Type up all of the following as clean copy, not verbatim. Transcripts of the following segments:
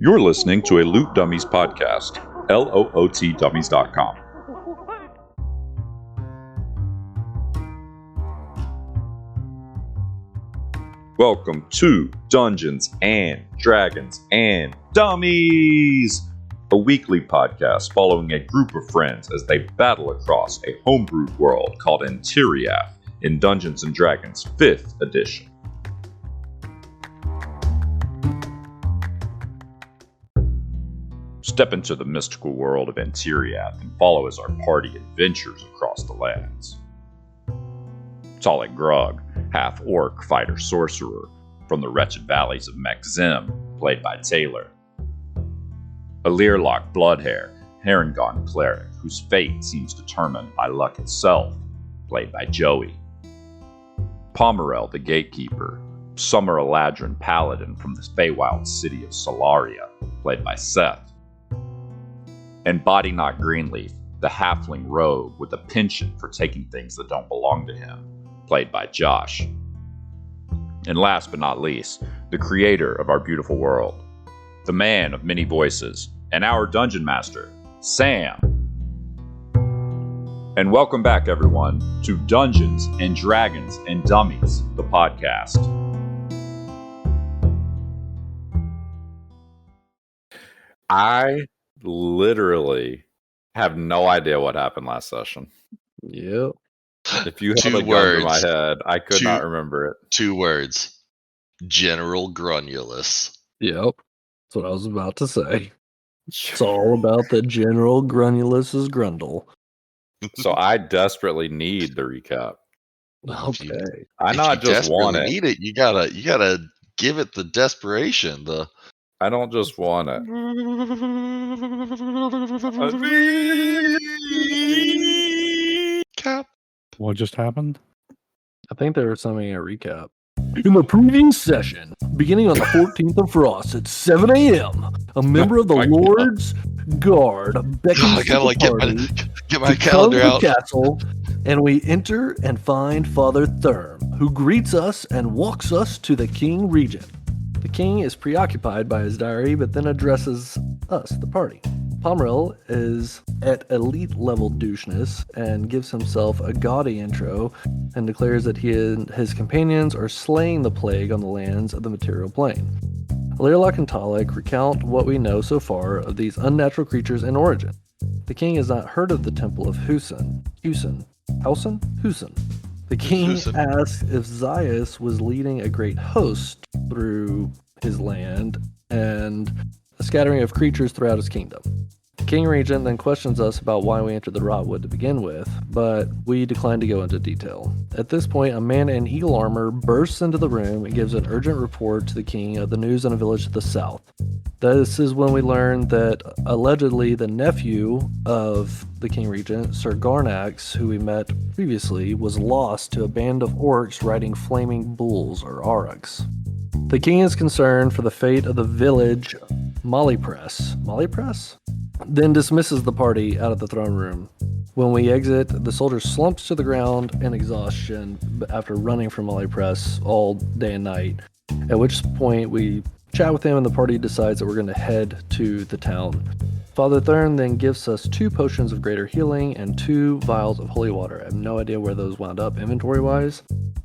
You're listening to a Loot Dummies podcast, LOOTdummies.com. Welcome to Dungeons and Dragons and Dummies, a weekly podcast following a group of friends as they battle across a homebrewed world called Antiriath in Dungeons and Dragons 5th edition. Step into the mystical world of Antiriath and follow as our party adventures across the lands. Talik Grug, half-orc fighter-sorcerer from the wretched valleys of Mek'Zim, played by Taylor. Alirlock Bloodhair, Harengon cleric, whose fate seems determined by luck itself, played by Joey. Pomerel the Gatekeeper, Summer Eladrin paladin from the Feywild city of Solaria, played by Seth. And Bodyknock Greenleaf, the halfling rogue with a penchant for taking things that don't belong to him, played by Josh. And last but not least, the creator of our beautiful world, the man of many voices, and our dungeon master, Sam. And welcome back, everyone, to Dungeons and Dragons and Dummies, the podcast. I literally have no idea what happened last session. Yep. If you have a gun to my head, I could not remember it. 2 words. General Grunulus. Yep. That's what I was about to say. It's all about the General Grunulus's Grundle. So I desperately need the recap. Okay. I not just want it. Need it. You gotta give it the desperation. I don't just want it. Cap. What just happened? I think they were summing a recap. In the previous session, beginning on the 14th of Frost at 7 a.m., a member of the Lord's Guard beckons I gotta the party get my to calendar come to out. the castle, and we enter and find Father Thurm, who greets us and walks us to the King Regent. The king is preoccupied by his diary, but then addresses us, the party. Pomerel is at elite level doucheness and gives himself a gaudy intro and declares that he and his companions are slaying the plague on the lands of the material plane. Alirlock and Talik recount what we know so far of these unnatural creatures and origin. The king has not heard of the Temple of Husin. The king asks if Zaius was leading a great host through his land and a scattering of creatures throughout his kingdom. The King Regent then questions us about why we entered the Rotwood to begin with, but we decline to go into detail. At this point, a man in eagle armor bursts into the room and gives an urgent report to the king of the news in a village to the south. This is when we learn that allegedly the nephew of the King Regent, Sir Garnax, who we met previously, was lost to a band of orcs riding flaming bulls, or aurochs. The king is concerned for the fate of the village Mollypress? Then dismisses the party out of the throne room. When we exit, the soldier slumps to the ground in exhaustion after running from Mollypress all day and night, at which point we chat with him and the party decides that we're going to head to the town. Father Thurm then gives us 2 potions of greater healing and 2 vials of holy water. I have no idea where those wound up inventory-wise.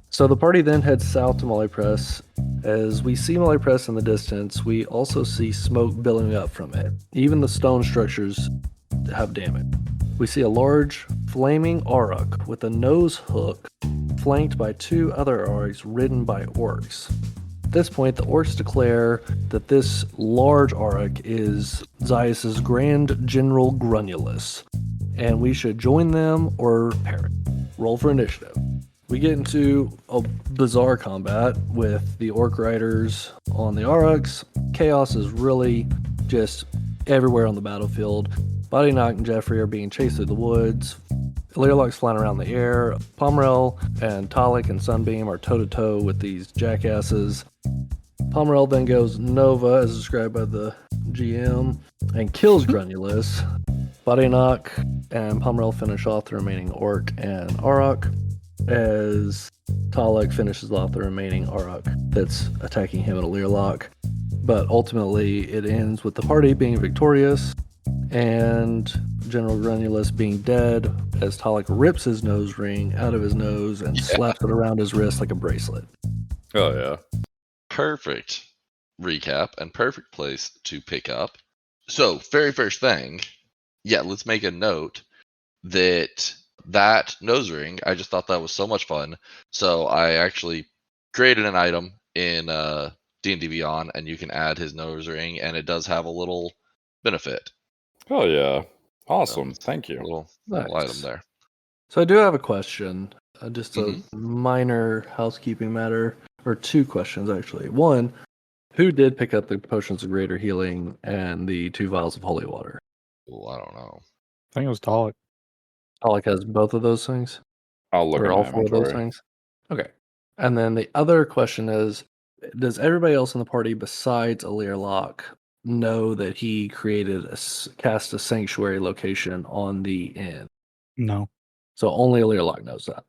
So the party then heads south to Mollypress. As we see Mollypress in the distance, we also see smoke billowing up from it. Even the stone structures have damage. We see a large, flaming auroch with a nose hook, flanked by 2 other aurochs ridden by orcs. At this point, the orcs declare that this large auroch is Zaius' Grand General Grunulus, and we should join them or perish. Roll for initiative. We get into a bizarre combat with the orc riders on the aurochs. Chaos is really just everywhere on the battlefield. Bodyknock and Jeffrey are being chased through the woods. Alirlock's flying around the air. Pomerel and Talik and Sunbeam are toe-to-toe with these jackasses. Pomerel then goes Nova, as described by the GM, and kills Grunulus. Bodyknock and Pomerel finish off the remaining orc and auroch, as Talik finishes off the remaining auroch that's attacking him at Alirlock. But ultimately, it ends with the party being victorious and General Granulus being dead as Talik rips his nose ring out of his nose and slaps it around his wrist like a bracelet. Oh yeah. Perfect recap and perfect place to pick up. So, very first thing, let's make a note that nose ring. I just thought that was so much fun. So I actually created an item in D&D Beyond, and you can add his nose ring, and it does have a little benefit. Oh yeah. Awesome. Thank A you. little Nice. item there. So I do have a question, just a Mhm. minor housekeeping matter, or two questions actually. One, who did pick up the potions of greater healing and the 2 vials of holy water? Oh, I don't know. I think it was Talik. Alec has both of those things, I'll look or at all my 4 of those inventory. things. Okay. And then the other question is, does everybody else in the party besides Alir Locke know that he created cast a sanctuary location on the inn? No. So only Alir Locke knows that.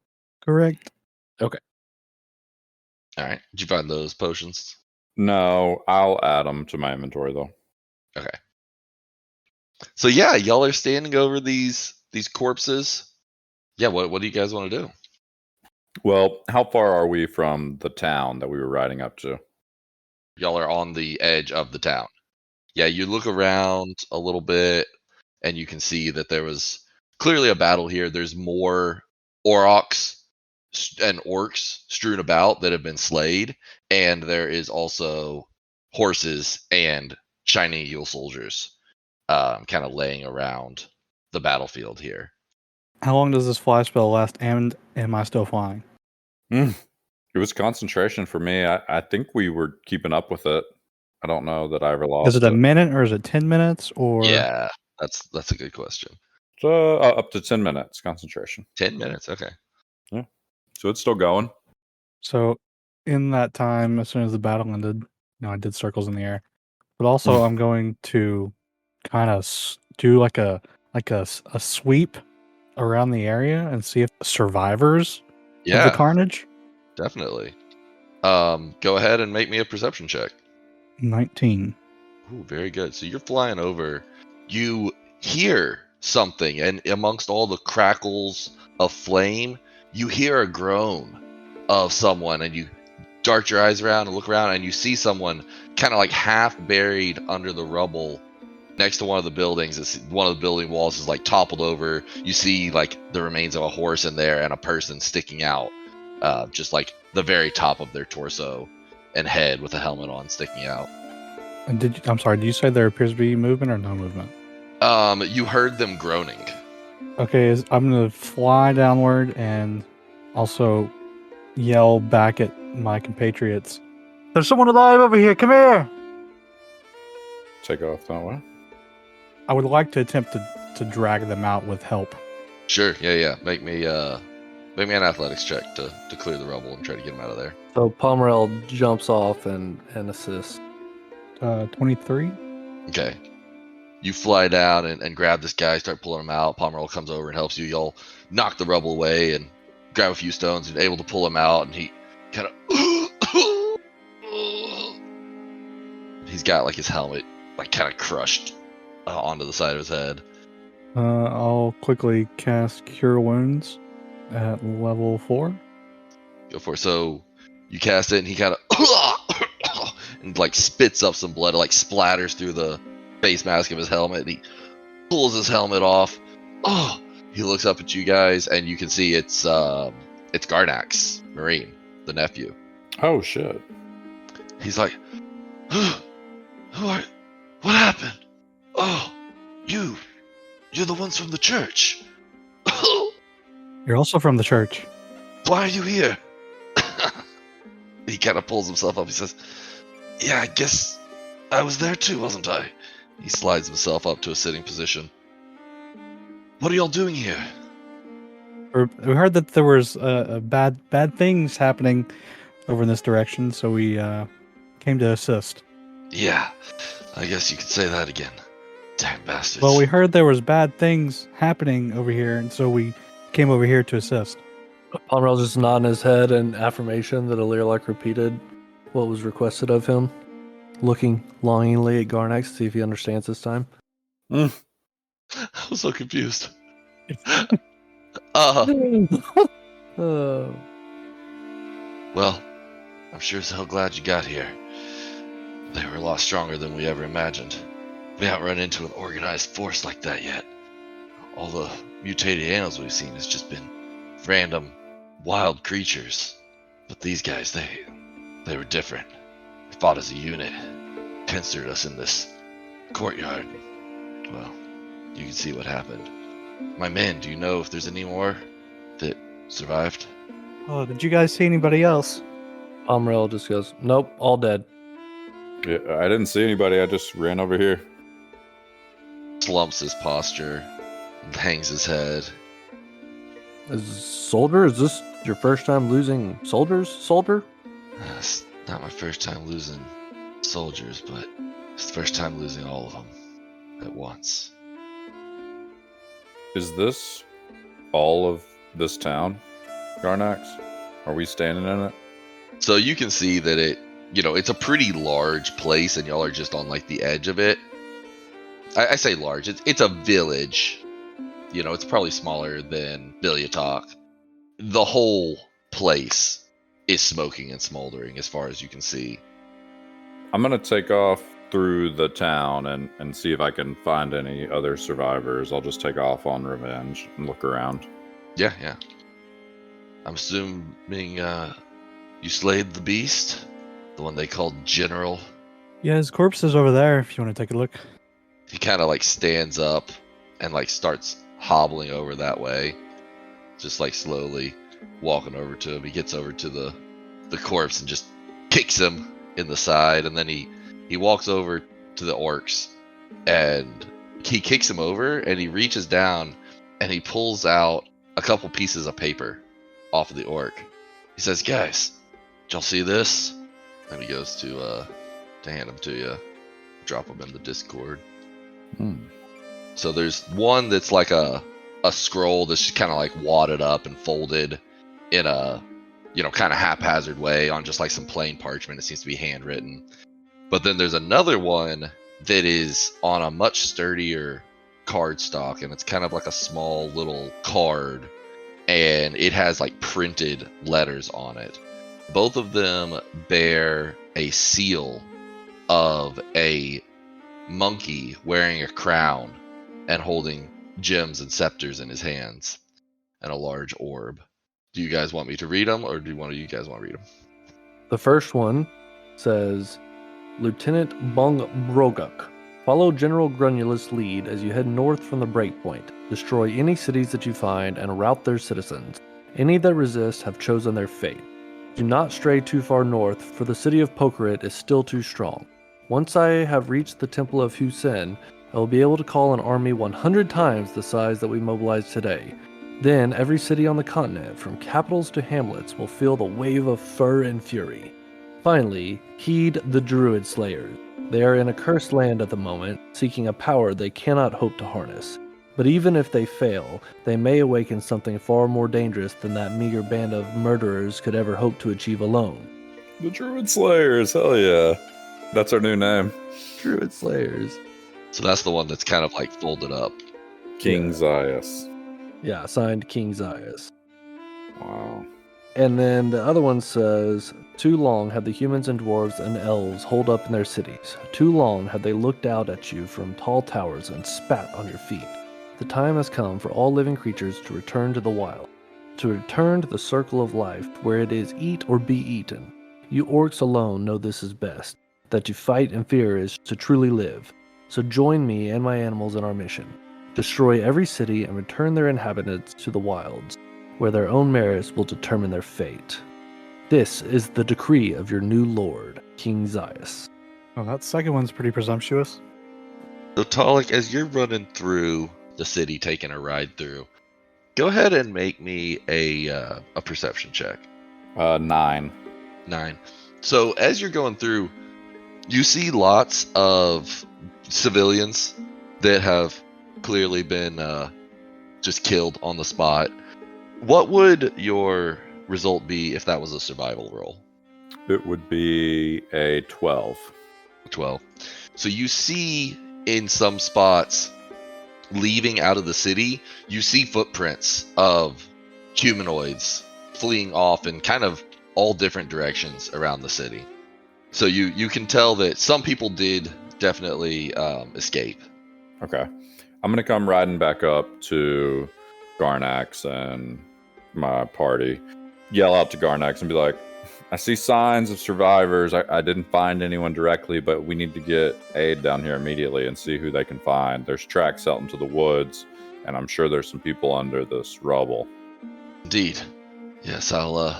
Correct. All right. Did you find those potions? No, I'll add them to my inventory though. Okay. So y'all are standing over these corpses. Yeah, what do you guys want to do? Well, how far are we from the town that we were riding up to? Y'all are on the edge of the town. Yeah, you look around a little bit and you can see that there was clearly a battle here. There's more aurochs and orcs strewn about that have been slayed, and there is also horses and shining eagle soldiers kind of laying around the battlefield here. How long does this fly spell last, and am I still flying? It was concentration for me. I think we were keeping up with it. I don't know that I ever lost Is it a minute or is it 10 minutes or? Yeah, that's a good question. Up to 10 minutes concentration. 10 minutes, okay. So it's still going. So in that time, as soon as the battle ended, I did circles in the air, but also I'm going to kind of do like a sweep around the area and see if survivors of the Yeah, carnage. definitely. Go ahead and make me a perception check. 19. Ooh, very good. So you're flying over. You hear something, and amongst all the crackles of flame, you hear a groan of someone, and you dart your eyes around and look around, and you see someone kind of like half buried under the rubble next to one of the buildings. One of the building walls is like toppled over. You see like the remains of a horse in there and a person sticking out, just like the very top of their torso and head with a helmet on sticking out. And I'm sorry, did you say there appears to be movement or no movement? You heard them groaning. Okay, I'm going to fly downward and also yell back at my compatriots. There's someone alive over here. Come here. Take off that way. I would like to attempt to drag them out with help. Sure, yeah. Make me an athletics check to clear the rubble and try to get them out of there. So Pomerel jumps off and assists. 23. Okay. You fly down and grab this guy, start pulling him out. Pomerol comes over and helps you. Y'all knock the rubble away and grab a few stones and able to pull him out. And he kind of he's got like his helmet like kind of crushed onto the side of his head. I'll quickly cast Cure Wounds at level 4. Go for it. So you cast it and he kind of and like spits up some blood. It like splatters through the face mask of his helmet. And he pulls his helmet off. Oh, he looks up at you guys and you can see it's Garnax, Marine, the nephew. Oh shit. He's like, what happened? Oh, you're the ones from the church. You're also from the church. Why are you here? He kind of pulls himself up. He says, yeah, I guess I was there too, wasn't I? He slides himself up to a sitting position. What are y'all doing here? We heard that there was bad things happening over in this direction, so we came to assist. Yeah, I guess you could say that again. Damn bastards. Well, we heard there was bad things happening over here, and so we came over here to assist. Pomerel just nodding his head in affirmation that Alir Locke repeated what was requested of him. looking longingly at Garnax to see if he understands this time. I was so confused. Oh. Well, I'm sure as hell glad you got here. They were a lot stronger than we ever imagined. We haven't run into an organized force like that yet. All the mutated animals we've seen has just been random, wild creatures. But these guys, they were different. They fought as a unit, pincered us in this courtyard. Well, you can see what happened. My men, do you know if there's any more that survived? Oh, did you guys see anybody else? Pomerel just goes, nope, all dead. Yeah, I didn't see anybody. I just ran over here. Slumps his posture, hangs his head. Soldier, is this your first time losing soldiers, soldier? It's not my first time losing soldiers, but it's the first time losing all of them at once. Is this all of this town, Garnax? Are we standing in it? So you can see that it's a pretty large place, and y'all are just on like the edge of it. I say large. It's a village. It's probably smaller than Bilyatok. The whole place is smoking and smoldering as far as you can see. I'm going to take off through the town and see if I can find any other survivors. I'll just take off on revenge and look around. Yeah. I'm assuming you slayed the beast? The one they called General? Yeah, his corpse is over there if you want to take a look. He kind of like stands up and like starts hobbling over that way. Just like slowly walking over to him. He gets over to the corpse and just kicks him in the side, and then he walks over to the orcs and he kicks him over, and he reaches down and he pulls out a couple pieces of paper off of the orc. He says, "Guys, did y'all see this?" And he goes to hand them to you. Drop them in the Discord. So there's one that's like a scroll that's just kind of like wadded up and folded in a kind of haphazard way on just like some plain parchment. It seems to be handwritten. But then there's another one that is on a much sturdier cardstock, and it's kind of like a small little card, and it has like printed letters on it. Both of them bear a seal of a monkey wearing a crown and holding gems and scepters in his hands, and a large orb. Do you guys want me to read them, or do one of you guys want to read them? The first one says, Lieutenant Bong Broguk, follow General Grunulus' lead as you head north from the breakpoint. Destroy any cities that you find and rout their citizens. Any that resist have chosen their fate. Do not stray too far north, for the city of Pokarit is still too strong. Once I have reached the Temple of Husen, I will be able to call an army 100 times the size that we mobilized today. Then every city on the continent, from capitals to hamlets, will feel the wave of fur and fury. Finally, heed the Druid Slayers. They are in a cursed land at the moment, seeking a power they cannot hope to harness. But even if they fail, they may awaken something far more dangerous than that meager band of murderers could ever hope to achieve alone. The Druid Slayers, hell yeah. That's our new name. Druid Slayers. So that's the one that's kind of like folded up. King Zaius. Yeah, signed King Zaius. Wow. And then the other one says, too long have the humans and dwarves and elves holed up in their cities. Too long have they looked out at you from tall towers and spat on your feet. The time has come for all living creatures to return to the wild, to return to the circle of life where it is eat or be eaten. You orcs alone know this is best, that to fight and fear is to truly live. So join me and my animals in our mission. Destroy every city and return their inhabitants to the wilds, where their own merits will determine their fate. This is the decree of your new lord, King Zaius. Oh, that second one's pretty presumptuous. So Talik, as you're running through the city, taking a ride through, go ahead and make me a perception check. 9. 9. So as you're going through, you see lots of civilians that have clearly been just killed on the spot. What would your result be if that was a survival roll? It would be a 12. 12. So you see in some spots leaving out of the city, you see footprints of humanoids fleeing off in kind of all different directions around the city. So you can tell that some people did definitely escape. Okay. I'm going to come riding back up to Garnax and my party. Yell out to Garnax and be like, I see signs of survivors. I didn't find anyone directly, but we need to get aid down here immediately and see who they can find. There's tracks out into the woods, and I'm sure there's some people under this rubble. Indeed. Yes, I'll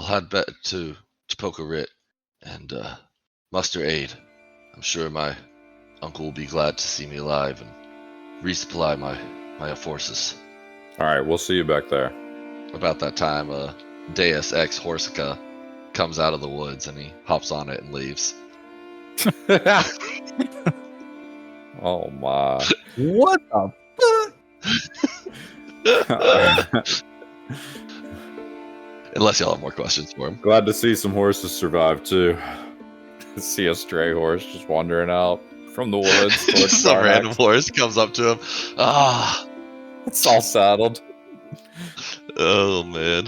head back to Poker and muster aid. I'm sure my uncle will be glad to see me alive and resupply my forces. All right, we'll see you back there. About that time, Deus Ex Horsica comes out of the woods and he hops on it and leaves. Oh my. What the fuck? Unless y'all have more questions for him. Glad to see some horses survive too. See a stray horse just wandering out from the woods. Just some random horse comes up to him. It's all saddled. Oh man.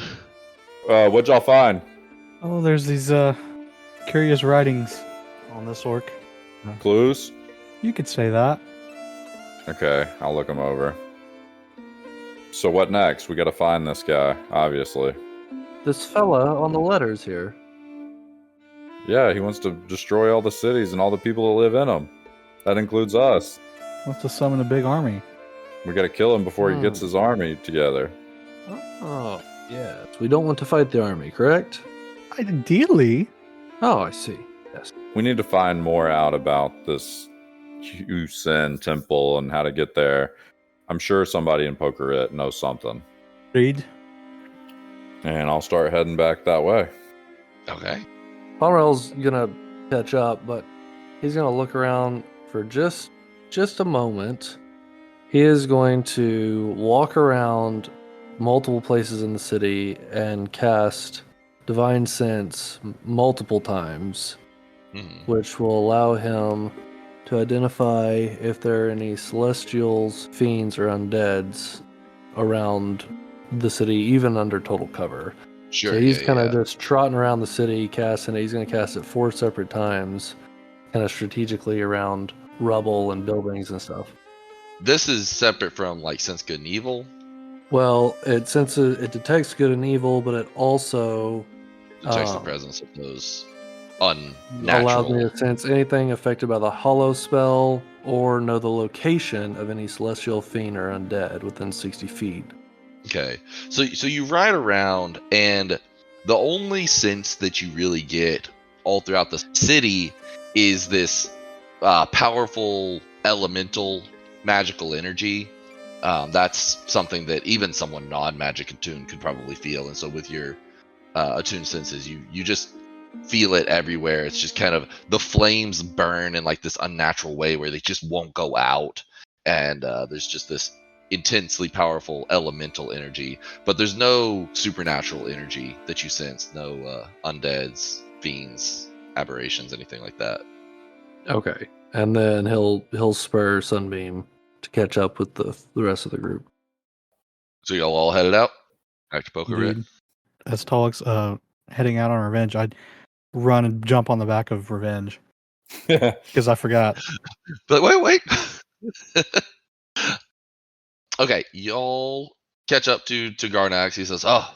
What'd y'all find? Oh, there's these curious writings on this orc. Clues? You could say that. Okay, I'll look them over. So what next? We gotta find this guy, obviously. This fella on the letters here. Yeah, he wants to destroy all the cities and all the people that live in them. That includes us. Wants to summon a big army. We gotta kill him before he gets his army together. Oh, yes. We don't want to fight the army, correct? Ideally. Oh, I see. Yes. We need to find more out about this Yusen temple and how to get there. I'm sure somebody in Pokerit knows something. Read. And I'll start heading back that way. Okay. Pomerel's gonna catch up, but he's gonna look around for just a moment. He is going to walk around multiple places in the city and cast Divine Sense multiple times, which will allow him to identify if there are any celestials, fiends, or undeads around the city, even under total cover. Sure. So he's kind of just trotting around the city, casting it. He's going to cast it 4 separate times, kind of strategically around rubble and buildings and stuff. This is separate from like Sense Good and Evil. Well, it detects good and evil, but it also Detects the presence of those allows unnatural. me to sense anything affected by the hollow spell or know the location of any celestial fiend or undead within 60 feet. Okay, so you ride around, and the only sense that you really get all throughout the city is this powerful elemental magical energy. That's something that even someone non-magic attuned could probably feel, and so with your attuned senses, you just feel it everywhere. It's just kind of the flames burn in like this unnatural way where they just won't go out, and there's just this intensely powerful elemental energy, but there's no supernatural energy that you sense. No undeads, fiends, aberrations, anything like that. Okay, and then he'll spur Sunbeam to catch up with the rest of the group. So y'all all headed out back to Poker Indeed. As Tolix heading out on Revenge, I'd run and jump on the back of Revenge because I forgot. But wait. Okay, y'all catch up to Garnax. He says, "Oh,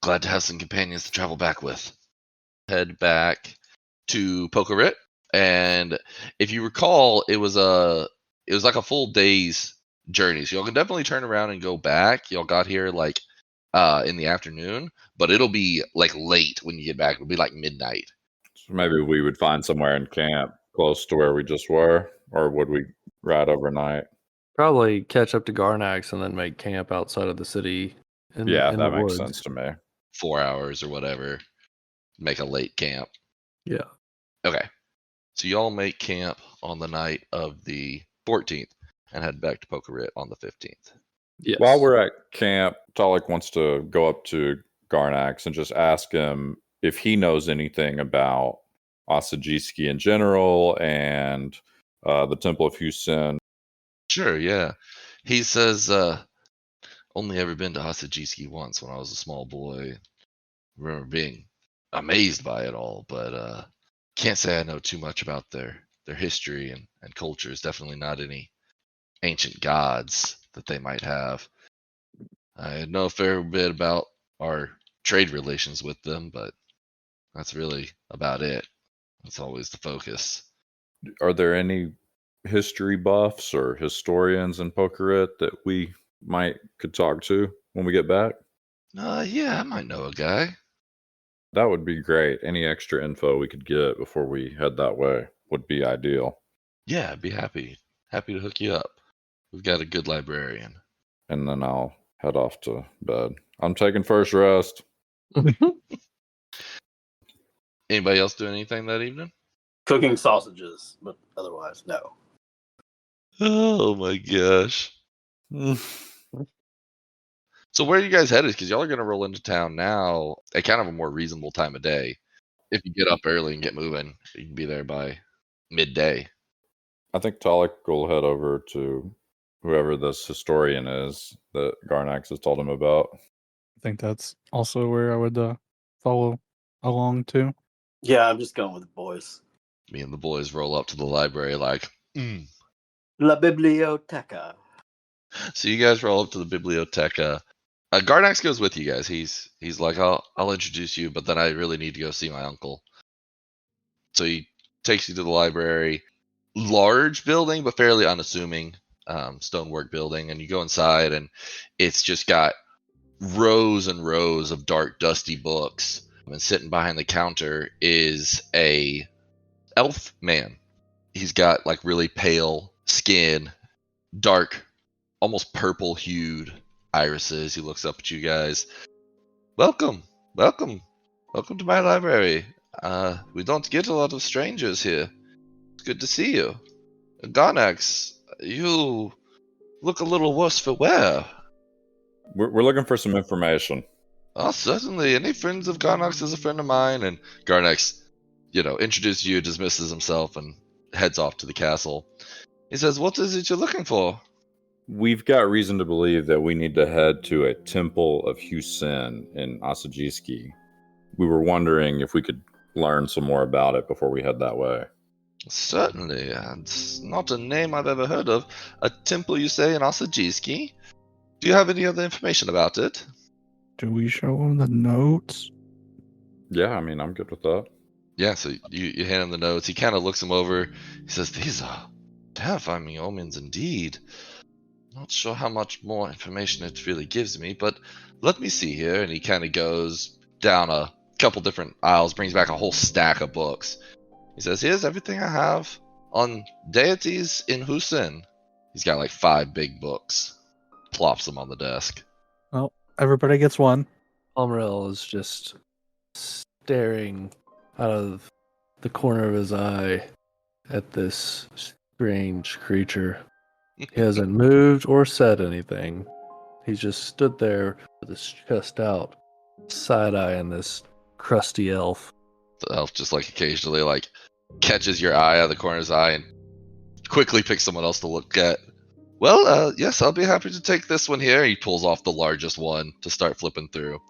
glad to have some companions to travel back with." Head back to Pokerit, and if you recall, it was like a full day's journey. So y'all can definitely turn around and go back. Y'all got here like in the afternoon, but it'll be like late when you get back. It'll be like midnight. So maybe we would find somewhere in camp close to where we just were, or would we ride overnight? Probably catch up to Garnax and then make camp outside of the city. Yeah, in that the makes woods. sense to me. 4 hours or whatever. Make a late camp. Yeah. Okay. So y'all make camp on the night of the 14th and head back to Pokerit on the 15th. Yes. While we're at camp, Talik wants to go up to Garnax and just ask him if he knows anything about Asajiski in general and the Temple of Husin. Sure, yeah. He says, only ever been to Asajiski once when I was a small boy. Remember being amazed by it all, but can't say I know too much about their history and cultures. Definitely not any ancient gods that they might have. I know a fair bit about our trade relations with them, but that's really about it. That's always the focus. Are there any history buffs or historians in Pokerit that we could talk to when we get back? Yeah, I might know a guy. That would be great. Any extra info we could get before we head that way would be ideal. Yeah, I'd be happy to hook you up. We've got a good librarian. And then I'll head off to bed. I'm taking first rest. Anybody else doing anything that evening? Cooking sausages, but otherwise, no. Oh my gosh. So where are you guys headed? Because y'all are going to roll into town now at kind of a more reasonable time of day. If you get up early and get moving, you can be there by midday. I think Talik will head over to whoever this historian is that Garnax has told him about. I think that's also where I would follow along to. Yeah, I'm just going with the boys. Me and the boys roll up to the library like, La Biblioteca. So you guys roll up to the Biblioteca. Garnax goes with you guys. He's like, I'll introduce you, but then I really need to go see my uncle. So he takes you to the library. Large building, but fairly unassuming stonework building. And you go inside, and it's just got rows and rows of dark, dusty books. And sitting behind the counter is a elf man. He's got like really pale skin, dark, almost purple hued irises. He looks up at you guys. Welcome to my library. We don't get a lot of strangers here. It's good to see you. Garnax, you look a little worse for wear. We're looking for some information. Oh, certainly. Any friends of Garnax is a friend of mine. And Garnax, introduces you, dismisses himself, and heads off to the castle. He says, what is it you're looking for? We've got reason to believe that we need to head to a Temple of Husin in Asajiski. We were wondering if we could learn some more about it before we head that way. Certainly. It's not a name I've ever heard of. A temple, you say, in Asajiski? Do you have any other information about it? Do we show him the notes? Yeah, I mean, I'm good with that. Yeah, so you hand him the notes. He kind of looks them over. He says, these are terrifying omens indeed. Not sure how much more information it really gives me, but let me see here. And he kind of goes down a couple different aisles, brings back a whole stack of books. He says, here's everything I have on deities in Husin. He's got like 5 big books. Plops them on the desk. Well, everybody gets one. Pomerel is just staring out of the corner of his eye at this strange creature. He hasn't moved or said anything. He's just stood there with his chest out, side-eyeing this crusty elf. The elf just like occasionally like catches your eye out of the corner of his eye and quickly picks someone else to look at. Well, yes, I'll be happy to take this one here. He pulls off the largest one to start flipping through.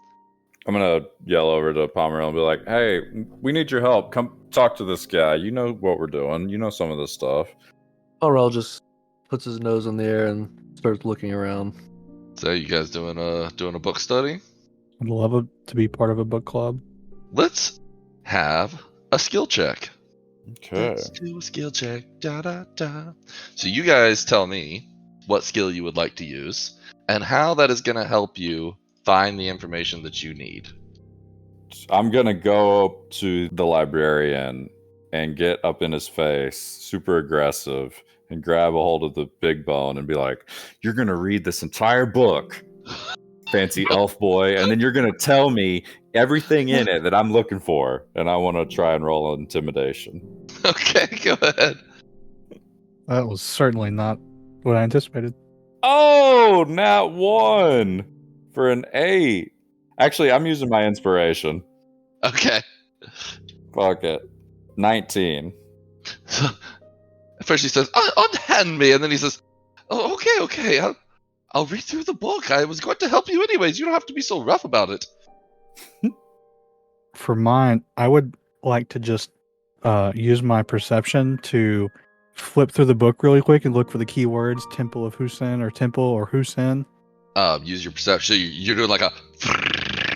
I'm going to yell over to Pomerel and be like, hey, we need your help. Come talk to this guy. You know what we're doing. You know some of this stuff. Pomerel just puts his nose in the air and starts looking around. So you guys doing a book study? I'd love to be part of a book club. Let's have a skill check. Okay. Let's do a skill check. Da da da. So you guys tell me what skill you would like to use and how that is going to help you find the information that you need. I'm going to go up to the librarian and get up in his face, super aggressive, and grab a hold of the big bone and be like, you're going to read this entire book, fancy elf boy, and then you're going to tell me everything in it that I'm looking for. And I want to try and roll intimidation. Okay, go ahead. That was certainly not what I anticipated. Oh, nat 1 for an 8. Actually, I'm using my inspiration. Okay. Fuck it. 19. So, at first he says, unhand me, and then he says, oh, okay, I'll read through the book. I was going to help you anyways. You don't have to be so rough about it. For mine, I would like to just use my perception to flip through the book really quick and look for the keywords Temple of Husin or Temple or Husin. Use your perception. You're doing like a...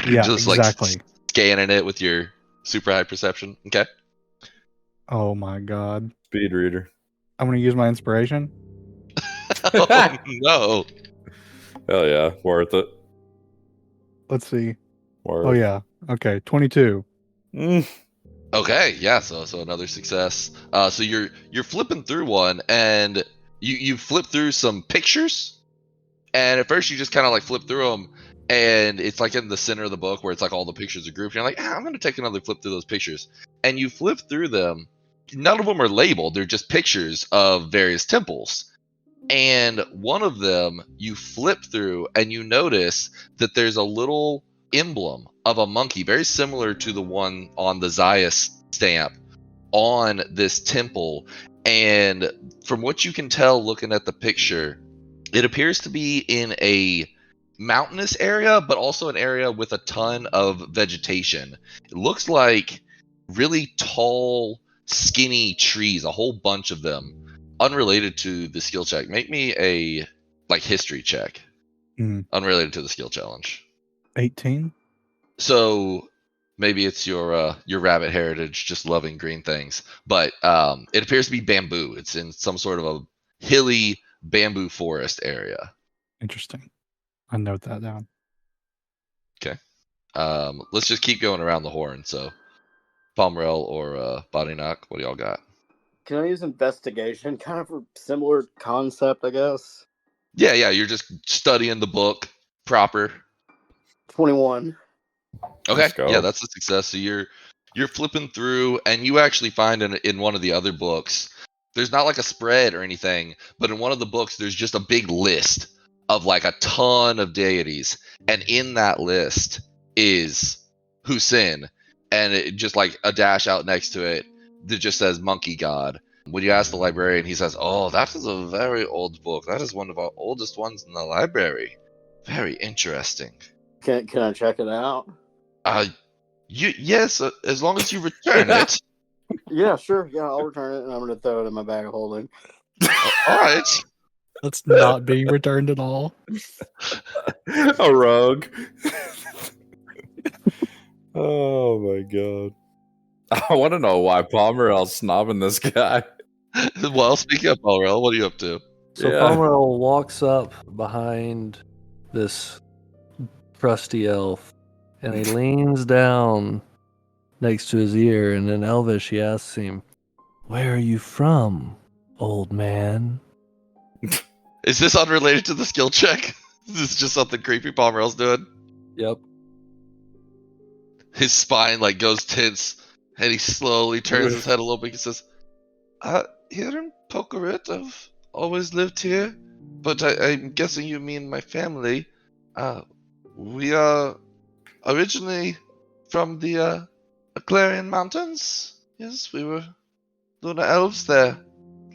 Yeah, just exactly. like scanning it with your super high perception. Okay. Oh my god. Speed reader. I'm going to use my inspiration. Oh, no. Hell yeah, worth it. Let's see. Worth. Oh yeah. Okay, 22. Okay, yeah, so another success. So you're flipping through one, and you flip through some pictures, and at first you just kind of like flip through them, and it's like in the center of the book where it's like all the pictures are grouped. And you're like, I'm gonna take another flip through those pictures, and you flip through them. None of them are labeled; they're just pictures of various temples. And one of them you flip through, and you notice that there's a little emblem of a monkey, very similar to the one on the Zayas stamp on this temple. And from what you can tell looking at the picture, it appears to be in a mountainous area, but also an area with a ton of vegetation. It looks like really tall, skinny trees, a whole bunch of them, unrelated to the skill check. Make me a like history check, unrelated to the skill challenge. 18. So maybe it's your rabbit heritage, just loving green things. But it appears to be bamboo. It's in some sort of a hilly bamboo forest area. Interesting. I note that down. Okay. Let's just keep going around the horn. So Pomerel or Body Knock, what do y'all got? Can I use investigation? Kind of a similar concept, I guess. Yeah, you're just studying the book proper. 21. Okay, Let's go. yeah, that's a success. So you're flipping through, and you actually find in one of the other books, there's not like a spread or anything, but in one of the books, there's just a big list of like a ton of deities, and in that list is Husin, and it just like a dash out next to it that just says Monkey God. When you ask the librarian, he says, "Oh, that is a very old book. That is one of our oldest ones in the library. Very interesting." Can I check it out? Yes, as long as you return it. Yeah, sure. Yeah, I'll return it, and I'm going to throw it in my bag of holding. All right. That's not being returned at all. A rogue. Oh my god. I want to know why Pomerel's snobbing this guy. Well, speaking of Pomerel, what are you up to? So Yeah. Pomerel walks up behind this crusty elf, and he leans down next to his ear, and in Elvish he asks him, "Where are you from, old man?" Is this unrelated to the skill check? Is this just something creepy Pomerel's doing? Yep. His spine like goes tense, and he slowly turns his head a little bit and says, "Here in Pokerit, I've always lived here, but I'm guessing you mean my family. We are originally from the Aclarian Mountains. Yes, we were Luna Elves there,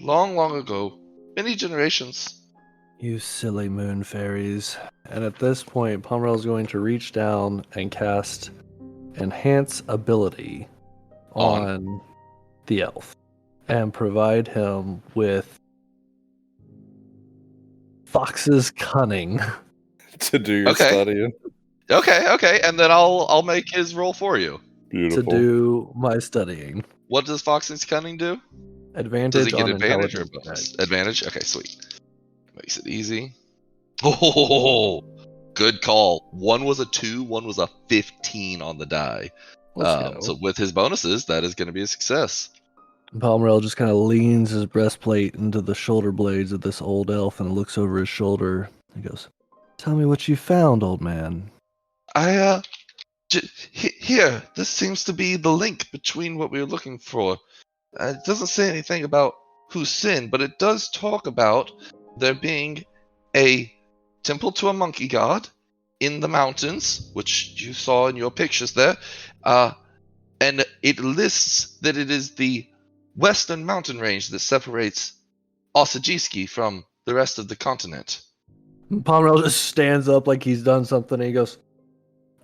long ago, many generations." You silly moon fairies. And at this point, Pomerel's going to reach down and cast Enhance Ability on the elf and provide him with Fox's Cunning. To do your Okay. studying. Okay, and then I'll make his roll for you. Beautiful. to do my studying. What does Fox's Cunning do? Advantage Does he get on advantage or intelligence bonus? checks. Advantage? Okay, sweet. Makes it easy. Oh, good call. One was a 2, one was a 15 on the die. Let's go. So with his bonuses, that is going to be a success. Pomerel just kind of leans his breastplate into the shoulder blades of this old elf and looks over his shoulder. He goes, "Tell me what you found, old man." Here, this seems to be the link between what we were looking for. It doesn't say anything about Husin, but it does talk about there being a temple to a monkey god in the mountains, which you saw in your pictures there. and it lists that it is the western mountain range that separates Osajiski from the rest of the continent. Pomerel just stands up like he's done something, and he goes,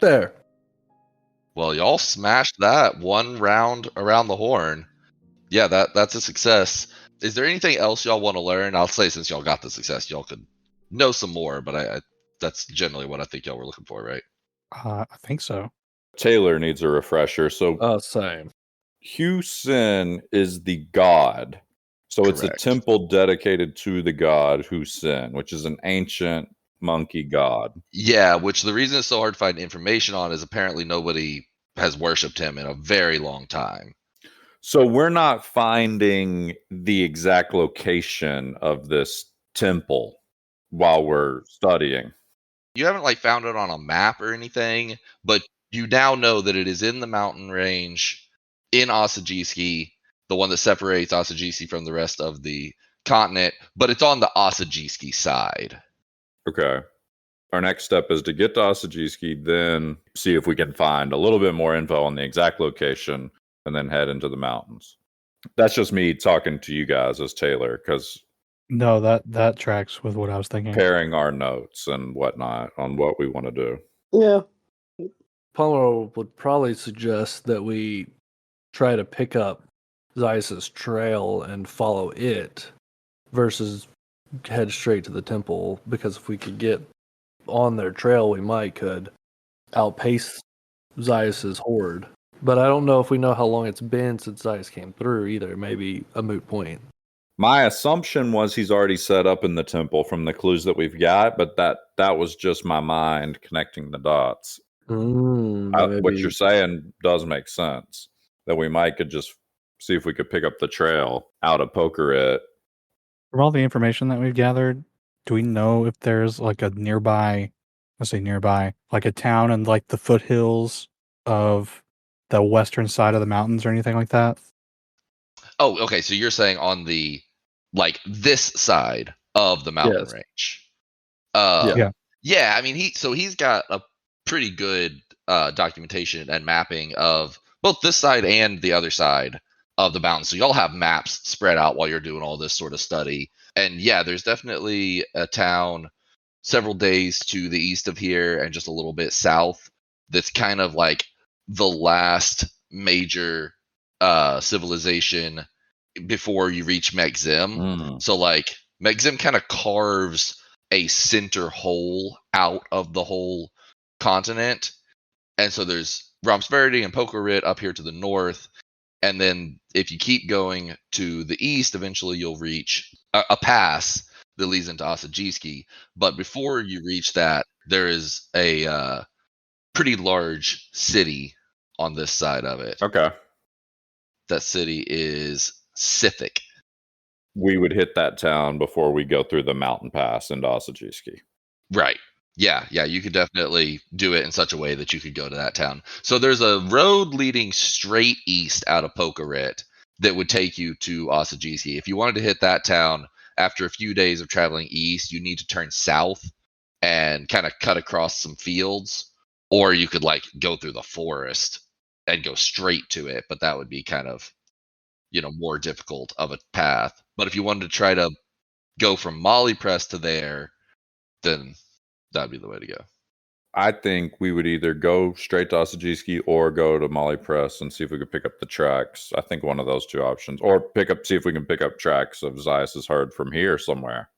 "There." Well, y'all smashed that one round around the horn. Yeah, that's a success. Is there anything else y'all want to learn? I'll say since y'all got the success, y'all could know some more, but I that's generally what I think y'all were looking for, right? I think so. Taylor needs a refresher. So Same. Hu Sin is the god. So it's a Correct. temple dedicated to the god Hu Sin, which is an ancient monkey god. Yeah, which the reason it's so hard to find information on is apparently nobody has worshipped him in a very long time. So we're not finding the exact location of this temple while we're studying. You haven't like found it on a map or anything, but you now know that it is in the mountain range in Osajiski, the one that separates Osajiski from the rest of the continent, but it's on the Osajiski side. Okay. Our next step is to get to Osajiski, then see if we can find a little bit more info on the exact location, and then head into the mountains. That's just me talking to you guys as Taylor, because No, that tracks with what I was thinking. pairing our notes and whatnot on what we want to do. Yeah. Pomerel would probably suggest that we try to pick up Zeus's trail and follow it versus head straight to the temple, because if we could get on their trail, we could outpace Zeus's horde. But I don't know if we know how long it's been since Zeus came through either. Maybe a moot point. My assumption was he's already set up in the temple from the clues that we've got, but that was just my mind connecting the dots. What you're saying does make sense. That we could just see if we could pick up the trail out of Pokerit. From all the information that we've gathered, do we know if there's like a nearby, like a town in like the foothills of the western side of the mountains or anything like that? Oh, okay. So you're saying on the like this side of the mountain Yes. range. Yeah. Yeah, I mean he's got a pretty good documentation and mapping of both this side and the other side of the mountain. So y'all have maps spread out while you're doing all this sort of study. And yeah, there's definitely a town several days to the east of here and just a little bit south that's kind of like the last major civilization before you reach Mekzim. So like Mekzim kind of carves a center hole out of the whole continent. And so there's Romsverdi and Pokerit up here to the north. And then if you keep going to the east, eventually you'll reach a pass that leads into Osajiski. But before you reach that, there is a pretty large city on this side of it. Okay. That city is Sithic. We would hit that town before we go through the mountain pass into Osajiski. Right. Yeah, you could definitely do it in such a way that you could go to that town. So there's a road leading straight east out of Pokerit that would take you to Osajiski. If you wanted to hit that town after a few days of traveling east, you need to turn south and kind of cut across some fields, or you could like go through the forest and go straight to it, but that would be kind of, more difficult of a path. But if you wanted to try to go from Molly Press to there, then that'd be the way to go. I think we would either go straight to Osajiski or go to Molly Press and see if we could pick up the tracks. I think one of those two options, or see if we can pick up tracks of Zeus's herd from here somewhere.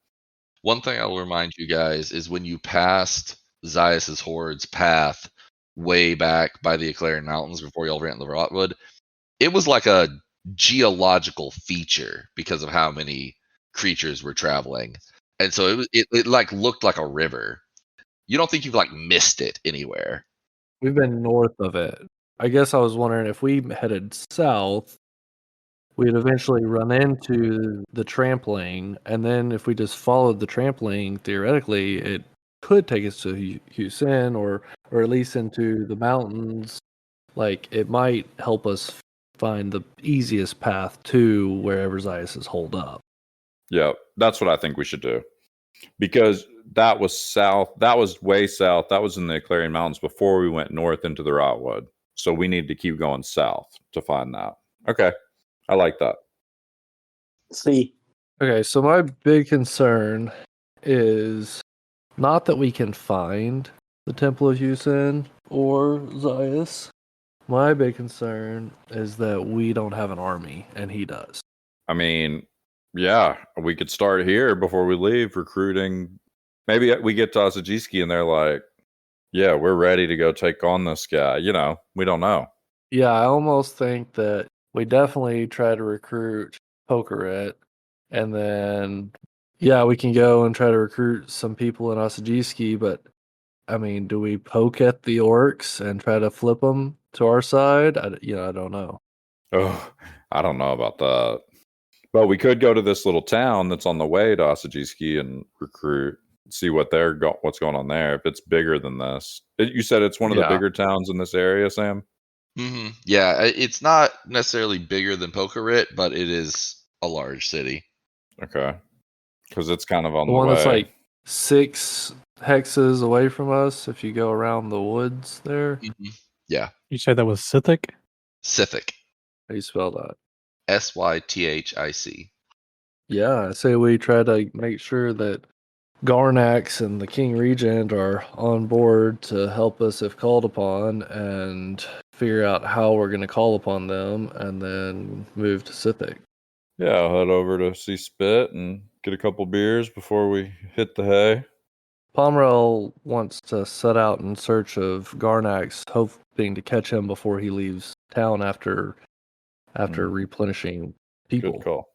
One thing I'll remind you guys is when you passed Zeus's horde's path way back by the Eclairin Mountains before y'all ran to the Rotwood, it was like a geological feature because of how many creatures were traveling. And so it like looked like a river. You don't think you've like missed it anywhere? We've been north of it. I guess I was wondering if we headed south, we'd eventually run into the trampoline, and then if we just followed the trampoline, theoretically, it could take us to Husin or at least into the mountains. Like, it might help us find the easiest path to wherever Zeus is holed up. Yeah, that's what I think we should do. Because that was south. That was way south. That was in the Eclairin Mountains before we went north into the Rotwood. So we need to keep going south to find that. Okay. I like that. See, Okay, so my big concern is not that we can find the Temple of Yusin or Zaius. My big concern is that we don't have an army, and he does. I mean, yeah, we could start here before we leave recruiting. Maybe we get to Asajiski and they're like, yeah, we're ready to go take on this guy. You know, we don't know. Yeah, I almost think that we definitely try to recruit Pokaret, and then, yeah, we can go and try to recruit some people in Asajiski, but, I mean, do we poke at the orcs and try to flip them to our side? I don't know. Oh, I don't know about that. But we could go to this little town that's on the way to Asajiski and recruit, see what what's going on there. If it's bigger than this, you said it's one of the Yeah. bigger towns in this area, Sam. Yeah, it's not necessarily bigger than Pokarit, but it is a large city. Okay, because it's kind of on The the one way. that's like 6 hexes away from us if you go around the woods there. Yeah, You said that was Scythic? Scythic. How do you spell that? Sythic. Yeah, I say we try to make sure that Garnax and the King Regent are on board to help us if called upon, and figure out how we're going to call upon them, and then move to Scythic. Yeah, I'll head over to see Spit and get a couple beers before we hit the hay. Pomerel wants to set out in search of Garnax, hoping to catch him before he leaves town after replenishing people. Good call.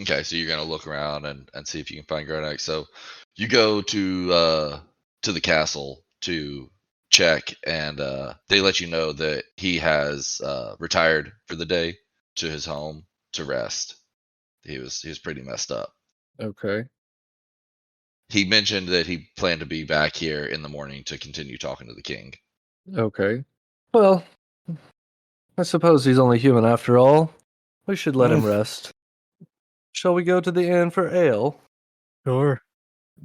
Okay, so you're gonna look around and see if you can find Garnax. So you go to the castle to check, and they let you know that he has retired for the day to his home to rest. He was pretty messed up. Okay. He mentioned that he planned to be back here in the morning to continue talking to the king. Okay. Well, I suppose he's only human after all. We should let him rest. Shall we go to the inn for ale? Sure.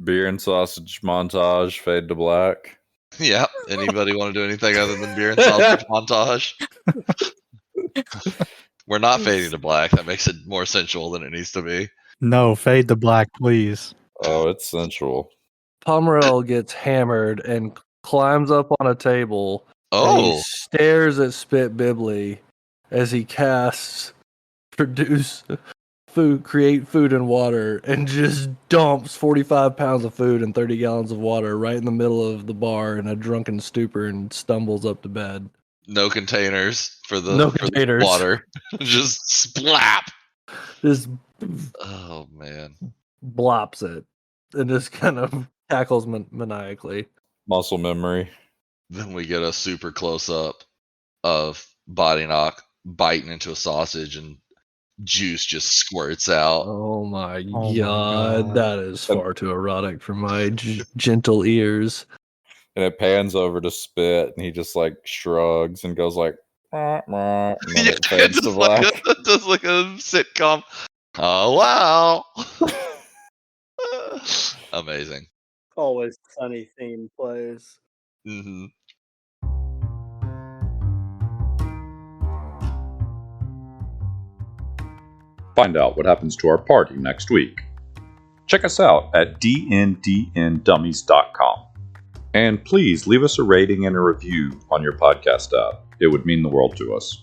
Beer and sausage montage, fade to black. Yeah. Anybody want to do anything other than beer and sausage montage? We're not fading to black. That makes it more sensual than it needs to be. No, fade to black, please. Oh, it's sensual. Pomerel gets hammered and climbs up on a table. And he Oh, stares at Spit Bibley as he casts produce food, create food and water, and just dumps 45 pounds of food and 30 gallons of water right in the middle of the bar in a drunken stupor and stumbles up to bed. no containers for the, No for the containers. water. Just splap. Just Oh man. blops it and just kind of cackles maniacally. Muscle memory. Then we get a super close up of Body Knock biting into a sausage and juice just squirts out. Oh my Oh my god, God. that is far too erotic for my gentle ears. And it pans over to Spit and he just like shrugs and goes like, "Meh, meh," and then it fades to just black. just like a sitcom. Oh wow. Amazing. always sunny theme plays. Hmm. Find out what happens to our party next week. Check us out at dndndummies.com. And please leave us a rating and a review on your podcast app. It would mean the world to us.